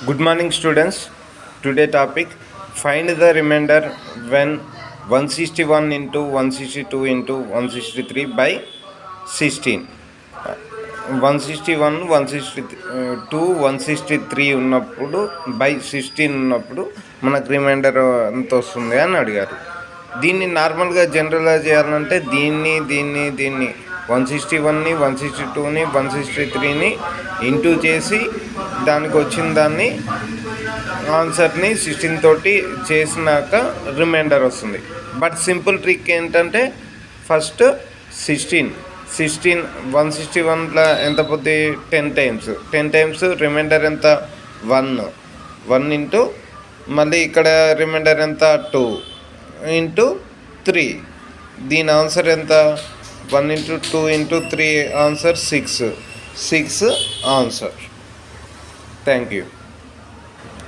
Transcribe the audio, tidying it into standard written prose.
Good morning, students. Today topic: find the remainder when 161 into 162 into 163 by 16. 161, 162, 163 ఉన్నప్పుడు by 16 ఉన్నప్పుడు మనకు reminder ఎంత వస్తుంది అని అడిగారు. దీన్ని నార్మల్గా జనరల్గా చేయాలంటే దీన్ని 161ని 162ని 163ని ఇంటూ చేసి దానికి వచ్చిన దాన్ని ఆన్సర్ని 16 తోటి చేసినాక రిమైండర్ వస్తుంది. బట్ సింపుల్ ట్రిక్ ఏంటంటే ఫస్ట్ 161లో ఎంత పోతే 10 టైమ్స్ రిమైండర్ ఎంత 1 ఇంటూ మళ్ళీ ఇక్కడ రిమైండర్ ఎంత 2 ఇంటూ 3. దీని ఆన్సర్ ఎంత 1 into 2 into 3 answer 6 answer. Thank you.